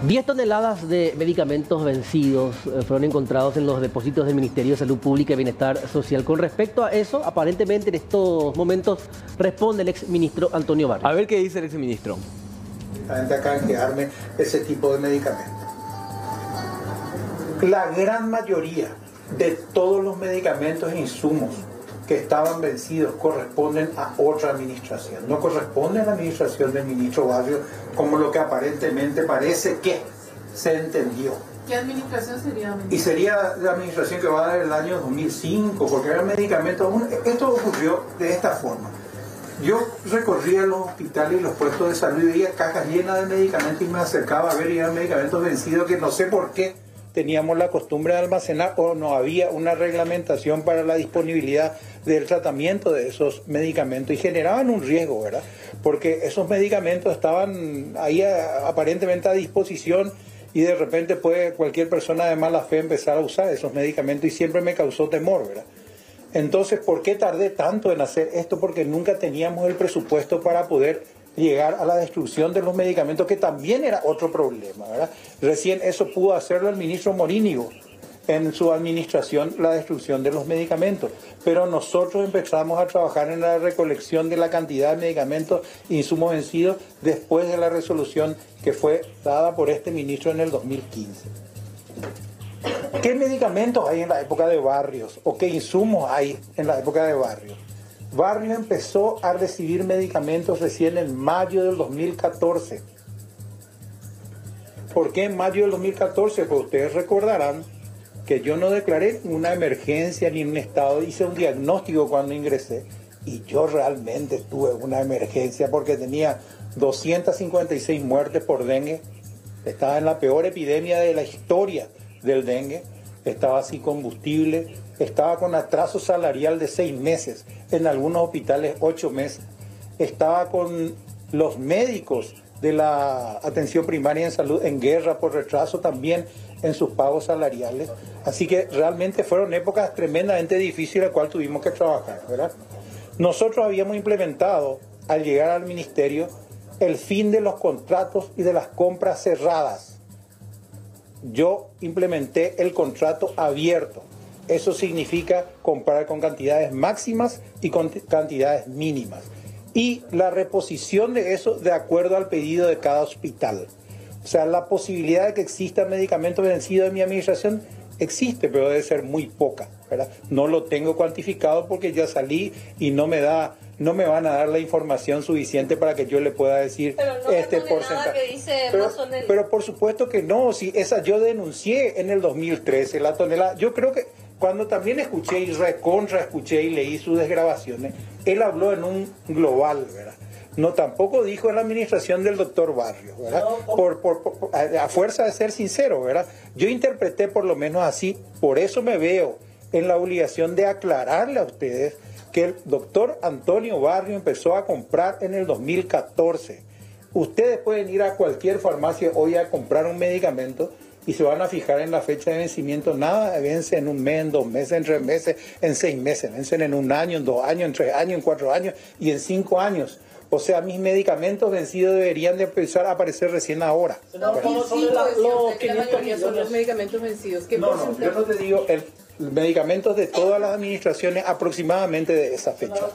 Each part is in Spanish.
10 toneladas de medicamentos vencidos fueron encontrados en los depósitos del Ministerio de Salud Pública y Bienestar Social. Con respecto a eso, aparentemente en estos momentos responde el exministro Antonio Barrios. A ver qué dice el exministro. Acá canjearme ese tipo de medicamentos. La gran mayoría de todos los medicamentos e insumos que estaban vencidos corresponden a otra administración. No corresponde a la administración del ministro Barrios, como lo que aparentemente parece que se entendió. ¿Qué administración sería? Y sería la administración que va del año 2005, porque eran medicamentos. Esto ocurrió de esta forma. Yo recorría los hospitales y los puestos de salud y veía cajas llenas de medicamentos y me acercaba a ver y eran medicamentos vencidos que no sé por qué teníamos la costumbre de almacenar o no había una reglamentación para la disponibilidad del tratamiento de esos medicamentos y generaban un riesgo, ¿verdad? Porque esos medicamentos estaban ahí aparentemente a disposición y de repente puede cualquier persona de mala fe empezar a usar esos medicamentos y siempre me causó temor, ¿verdad? Entonces, ¿por qué tardé tanto en hacer esto? Porque nunca teníamos el presupuesto para poder llegar a la destrucción de los medicamentos, que también era otro problema, ¿verdad? Recién eso pudo hacerlo el ministro Morínigo en su administración, la destrucción de los medicamentos. Pero nosotros empezamos a trabajar en la recolección de la cantidad de medicamentos e insumos vencidos después de la resolución que fue dada por este ministro en el 2015. ¿Qué medicamentos hay en la época de Barrios? ¿O qué insumos hay en la época de Barrios? Barrios empezó a recibir medicamentos recién en mayo del 2014. ¿Por qué en mayo del 2014? Pues ustedes recordarán que yo no declaré una emergencia ni un estado, hice un diagnóstico cuando ingresé y yo realmente tuve una emergencia porque tenía 256 muertes por dengue, estaba en la peor epidemia de la historia del dengue, estaba sin combustible, estaba con atraso salarial de 6 meses, en algunos hospitales 8 meses, estaba con los médicos de la atención primaria en salud en guerra por retraso también en sus pagos salariales. Así que realmente fueron épocas tremendamente difíciles en las cuales tuvimos que trabajar, ¿verdad? Nosotros habíamos implementado al llegar al ministerio el fin de los contratos y de las compras cerradas. Yo implementé el contrato abierto. Eso significa comprar con cantidades máximas y con cantidades mínimas. Y la reposición de eso de acuerdo al pedido de cada hospital. O sea, la posibilidad de que exista medicamento vencido en mi administración existe, pero debe ser muy poca, ¿verdad? No lo tengo cuantificado porque ya salí y no me van a dar la información suficiente para que yo le pueda decir este porcentaje. Pero por supuesto que no, si esa yo denuncié en el 2013 la tonelada. Yo creo que cuando también escuché y escuché y leí sus desgrabaciones, él habló en un global, ¿verdad? No, tampoco dijo en la administración del doctor Barrios, ¿verdad? A fuerza de ser sincero, ¿verdad? Yo interpreté por lo menos así, por eso me veo en la obligación de aclararle a ustedes que el doctor Antonio Barrios empezó a comprar en el 2014. Ustedes pueden ir a cualquier farmacia hoy a comprar un medicamento y se van a fijar en la fecha de vencimiento. Nada vence en un mes, en 2 meses, en 3 meses, en 6 meses. Vencen en 1 año, en 2 años, en 3 años, en 4 años y en 5 años. O sea, mis medicamentos vencidos deberían de empezar a aparecer recién ahora. No, que la mayoría son los medicamentos vencidos. ¿Qué no, yo no te digo medicamentos de todas las administraciones aproximadamente de esa fecha.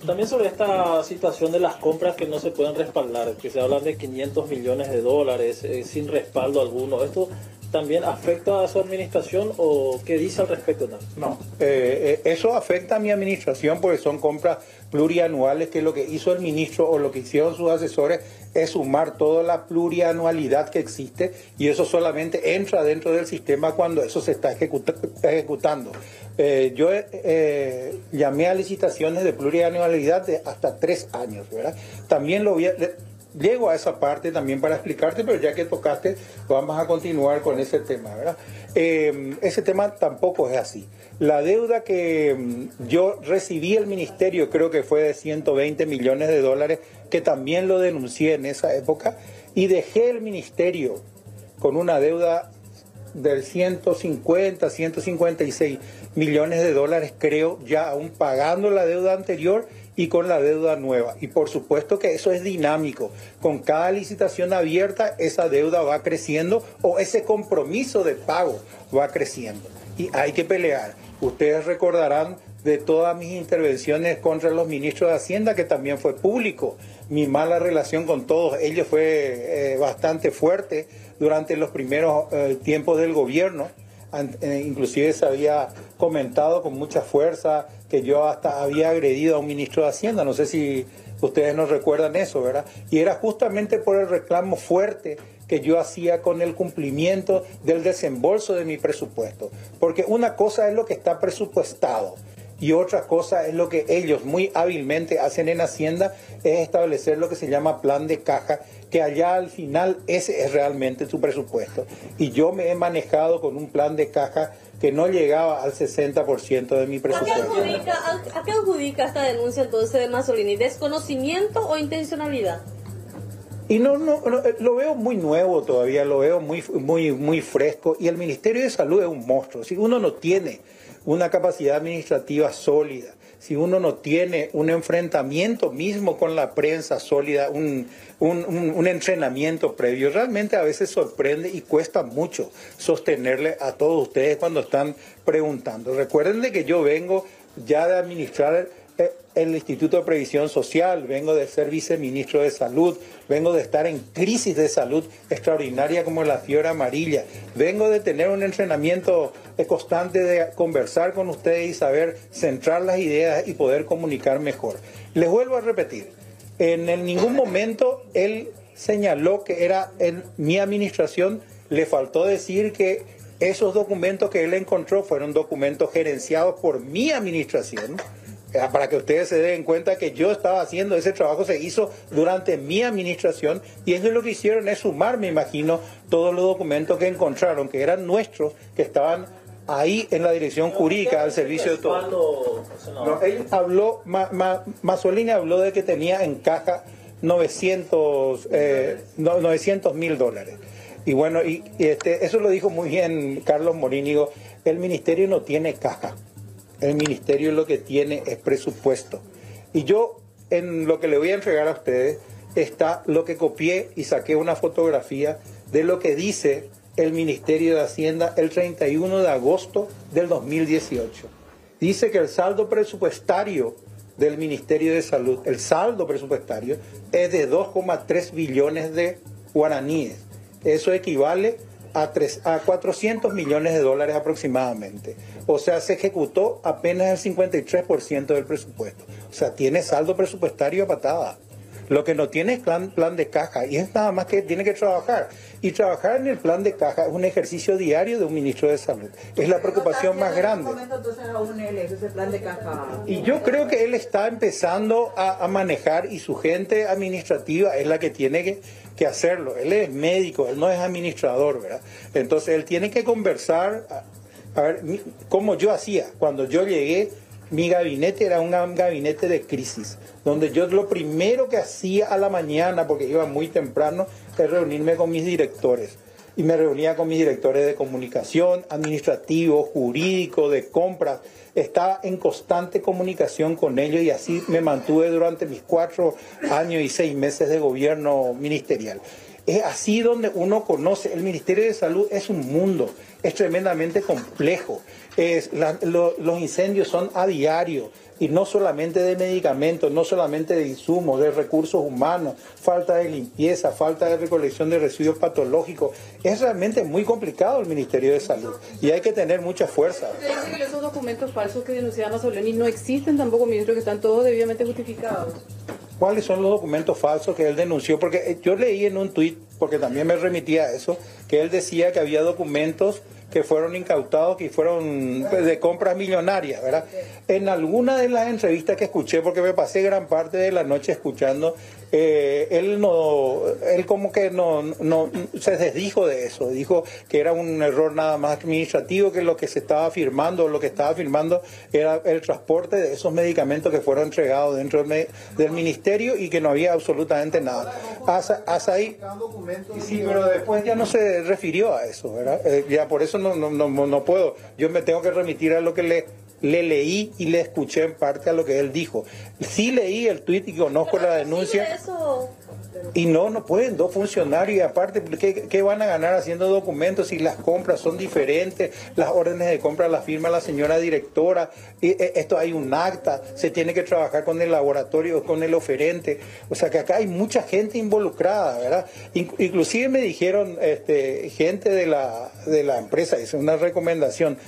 También sobre esta situación de las compras que no se pueden respaldar, que se hablan de 500 millones de dólares sin respaldo alguno. ¿Esto también afecta a su administración o qué dice al respecto? No, eso afecta a mi administración porque son compras plurianuales, que lo que hizo el ministro o lo que hicieron sus asesores es sumar toda la plurianualidad que existe y eso solamente entra dentro del sistema cuando eso se está ejecutando. Yo llamé a licitaciones de plurianualidad de hasta 3 años, ¿verdad? También llego a esa parte también para explicarte, pero ya que tocaste, vamos a continuar con ese tema, ¿verdad? Ese tema tampoco es así. La deuda que yo recibí del ministerio creo que fue de 120 millones de dólares, que también lo denuncié en esa época, y dejé el ministerio con una deuda de 150, 156 millones de dólares, creo, ya aún pagando la deuda anterior y con la deuda nueva. Y por supuesto que eso es dinámico. Con cada licitación abierta, esa deuda va creciendo o ese compromiso de pago va creciendo. Y hay que pelear. Ustedes recordarán de todas mis intervenciones contra los ministros de Hacienda, que también fue público. Mi mala relación con todos ellos fue bastante fuerte durante los primeros tiempos del gobierno. Inclusive se había comentado con mucha fuerza que yo hasta había agredido a un ministro de Hacienda. No sé si ustedes no recuerdan eso, ¿verdad? Y era justamente por el reclamo fuerte que yo hacía con el cumplimiento del desembolso de mi presupuesto. Porque una cosa es lo que está presupuestado y otra cosa es lo que ellos muy hábilmente hacen en Hacienda, es establecer lo que se llama plan de caja, que allá al final ese es realmente tu presupuesto. Y yo me he manejado con un plan de caja que no llegaba al 60% de mi presupuesto. ¿A qué adjudica esta denuncia entonces de Mazzolini? ¿Desconocimiento o intencionalidad? Y no, lo veo muy nuevo todavía, lo veo muy fresco. Y el Ministerio de Salud es un monstruo. Si uno no tiene una capacidad administrativa sólida, si uno no tiene un enfrentamiento mismo con la prensa sólida, un entrenamiento previo, realmente a veces sorprende y cuesta mucho sostenerle a todos ustedes cuando están preguntando. Recuerden de que yo vengo ya de administrar el Instituto de Previsión Social, vengo de ser viceministro de Salud, vengo de estar en crisis de salud extraordinaria como la fiebre amarilla, vengo de tener un entrenamiento constante de conversar con ustedes y saber centrar las ideas y poder comunicar mejor. Les vuelvo a repetir, en ningún momento él señaló que era en mi administración, le faltó decir que esos documentos que él encontró fueron documentos gerenciados por mi administración, para que ustedes se den cuenta que yo estaba haciendo ese trabajo, se hizo durante mi administración, y ellos lo que hicieron es sumar, me imagino, todos los documentos que encontraron, que eran nuestros, que estaban ahí en la dirección jurídica del servicio de todo. No, él habló, Mazzolini habló de que tenía en caja $900,000. Y bueno, eso lo dijo muy bien Carlos Morínigo, el ministerio no tiene caja. El ministerio lo que tiene es presupuesto. Y yo, en lo que le voy a entregar a ustedes, está lo que copié y saqué una fotografía de lo que dice el Ministerio de Hacienda el 31 de agosto del 2018. Dice que el saldo presupuestario del Ministerio de Salud, el saldo presupuestario, es de 2,3 billones de guaraníes. Eso equivale a 400 millones de dólares aproximadamente. O sea, se ejecutó apenas el 53% del presupuesto. O sea, tiene saldo presupuestario a patada. Lo que no tiene es plan de caja, y es nada más que tiene que trabajar. Y trabajar en el plan de caja es un ejercicio diario de un ministro de Salud. Es la preocupación más grande. Y yo creo que él está empezando a manejar, y su gente administrativa es la que tiene que hacerlo. Él es médico, él no es administrador, ¿verdad? Entonces él tiene que conversar, a ver, como yo hacía. Cuando yo llegué, mi gabinete era un gabinete de crisis, donde yo lo primero que hacía a la mañana, porque iba muy temprano, es reunirme con mis directores. Y me reunía con mis directores de comunicación, administrativo, jurídico, de compras. Estaba en constante comunicación con ellos, y así me mantuve durante mis 4 años y 6 meses de gobierno ministerial. Es así donde uno conoce. El Ministerio de Salud es un mundo, es tremendamente complejo. Los incendios son a diario, y no solamente de medicamentos, no solamente de insumos, de recursos humanos, falta de limpieza, falta de recolección de residuos patológicos. Es realmente muy complicado el Ministerio de Salud, y hay que tener mucha fuerza. Usted dice que esos documentos falsos que denunciaba Mazzolini no existen tampoco, ministro, que están todos debidamente justificados. ¿Cuáles son los documentos falsos que él denunció? Porque yo leí en un tuit, porque también me remitía a eso, que él decía que había documentos que fueron incautados, que fueron de compras millonarias, ¿verdad? En alguna de las entrevistas que escuché, porque me pasé gran parte de la noche escuchando, él como que no se desdijo de eso, dijo que era un error nada más administrativo, que lo que se estaba firmando, lo que estaba firmando era el transporte de esos medicamentos que fueron entregados dentro del ministerio, y que no había absolutamente nada. Hasta ahí, sí, pero después ya no se refirió a eso, ¿verdad? Ya por eso no puedo, yo me tengo que remitir a lo que le leí y le escuché en parte a lo que él dijo. Sí leí el tuit y conozco la denuncia. Eso. Y no pueden dos funcionarios, y aparte, ¿qué van a ganar haciendo documentos si las compras son diferentes? Las órdenes de compra las firma la señora directora, esto hay un acta, se tiene que trabajar con el laboratorio, con el oferente, o sea que acá hay mucha gente involucrada, ¿verdad? Inclusive me dijeron gente de la empresa, es una recomendación,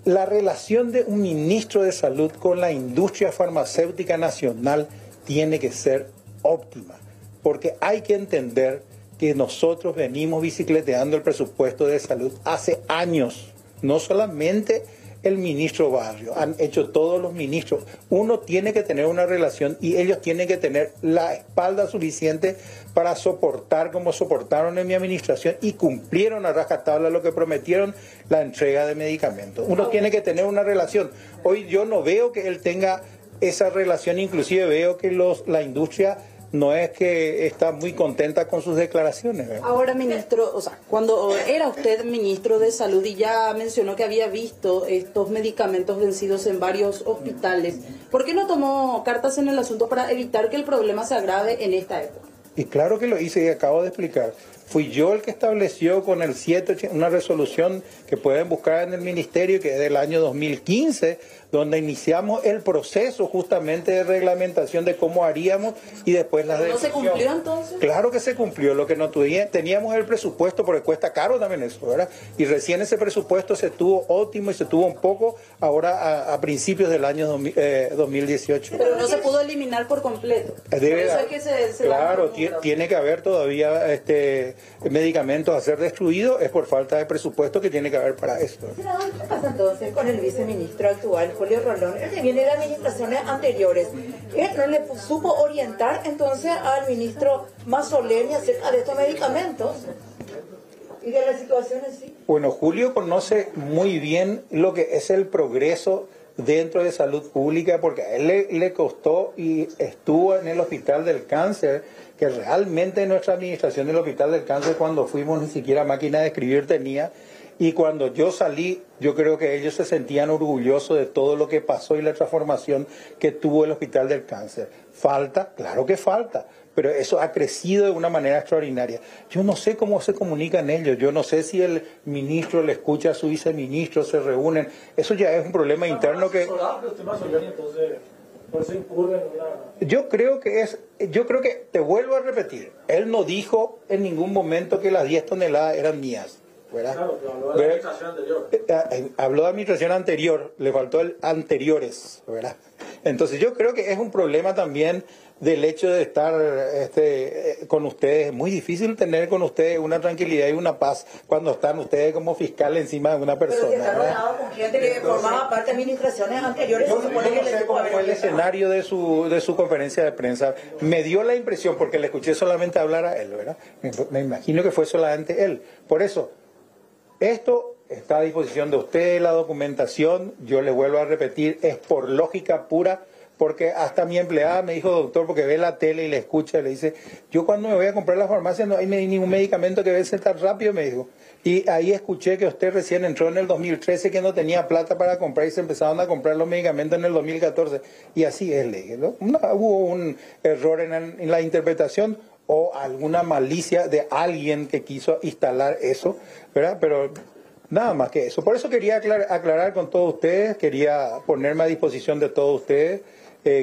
la relación de un ministro de salud con la industria farmacéutica nacional tiene que ser óptima, porque hay que entender que nosotros venimos bicicleteando el presupuesto de salud hace años, no solamente el ministro Barrio, han hecho todos los ministros. Uno tiene que tener una relación y ellos tienen que tener la espalda suficiente para soportar como soportaron en mi administración y cumplieron a rajatabla lo que prometieron, la entrega de medicamentos. Uno tiene que tener una relación. Hoy yo no veo que él tenga esa relación, inclusive veo que la industria no es que está muy contenta con sus declaraciones, ¿verdad? Ahora, ministro, o sea, cuando era usted ministro de Salud y ya mencionó que había visto estos medicamentos vencidos en varios hospitales, ¿por qué no tomó cartas en el asunto para evitar que el problema se agrave en esta época? Y claro que lo hice y acabo de explicar. Fui yo el que estableció con el 780 una resolución que pueden buscar en el ministerio, que es del año 2015, donde iniciamos el proceso justamente de reglamentación de cómo haríamos y después las decisiones. ¿No se cumplió entonces? Claro que se cumplió. Lo que no teníamos el presupuesto, porque cuesta caro también eso, ¿verdad? Y recién ese presupuesto se tuvo óptimo y se tuvo un poco ahora a principios del año 2018. Pero no se pudo eliminar por completo. Claro, tiene que haber todavía medicamentos a ser destruidos, es por falta de presupuesto que tiene que haber para esto. ¿Qué pasa entonces con el viceministro actual, Julio Rolón? Él viene de administraciones anteriores. Él no le supo orientar entonces al ministro Mazzoleni acerca de estos medicamentos y de la situación en sí. Bueno, Julio conoce muy bien lo que es el progreso dentro de salud pública, porque a él le costó y estuvo en el Hospital del Cáncer, que realmente nuestra administración del Hospital del Cáncer, cuando fuimos, ni siquiera máquina de escribir tenía, y cuando yo salí, yo creo que ellos se sentían orgullosos de todo lo que pasó y la transformación que tuvo el Hospital del Cáncer. ¿Falta? Claro que falta, pero eso ha crecido de una manera extraordinaria. Yo no sé cómo se comunican ellos, yo no sé si el ministro le escucha a su viceministro, se reúnen, eso ya es un problema interno que... Yo creo que, te vuelvo a repetir, él no dijo en ningún momento que las 10 toneladas eran mías, ¿verdad? Claro, pero habló de administración anterior. Habló de administración anterior, le faltó el anteriores, ¿verdad? Entonces yo creo que es un problema también del hecho de estar con ustedes. Es muy difícil tener con ustedes una tranquilidad y una paz cuando están ustedes como fiscal encima de una persona. Pero que está rodeado con gente que formaba parte de administraciones anteriores. Yo no sé cómo fue el escenario de su conferencia de prensa. Me dio la impresión, porque le escuché solamente hablar a él, ¿verdad? Me imagino que fue solamente él. Por eso, esto está a disposición de ustedes, la documentación, yo les vuelvo a repetir, es por lógica pura, porque hasta mi empleada me dijo, doctor, porque ve la tele y le escucha, y le dice, yo cuando me voy a comprar la farmacia no hay ningún medicamento que vence tan rápido, me dijo. Y ahí escuché que usted recién entró en el 2013, que no tenía plata para comprar y se empezaron a comprar los medicamentos en el 2014. Y así es, le dije, ¿no? Hubo un error en la interpretación o alguna malicia de alguien que quiso instalar eso, ¿verdad? Pero nada más que eso. Por eso quería aclarar con todos ustedes, quería ponerme a disposición de todos ustedes.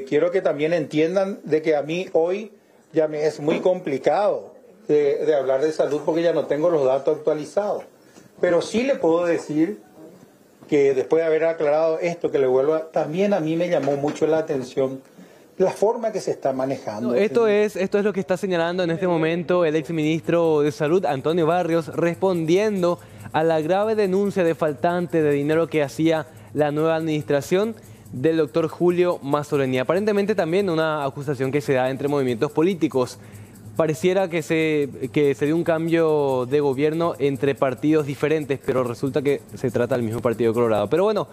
Quiero que también entiendan de que a mí hoy ya me es muy complicado de hablar de salud porque ya no tengo los datos actualizados. Pero sí le puedo decir que después de haber aclarado esto, que le vuelva, también a mí me llamó mucho la atención la forma que se está manejando. Esto es lo que está señalando en este momento el exministro de Salud, Antonio Barrios, respondiendo a la grave denuncia de faltante de dinero que hacía la nueva administración del doctor Julio Mazzoleni. Aparentemente también una acusación que se da entre movimientos políticos. Pareciera que se dio un cambio de gobierno entre partidos diferentes, pero resulta que se trata del mismo Partido Colorado. Pero bueno,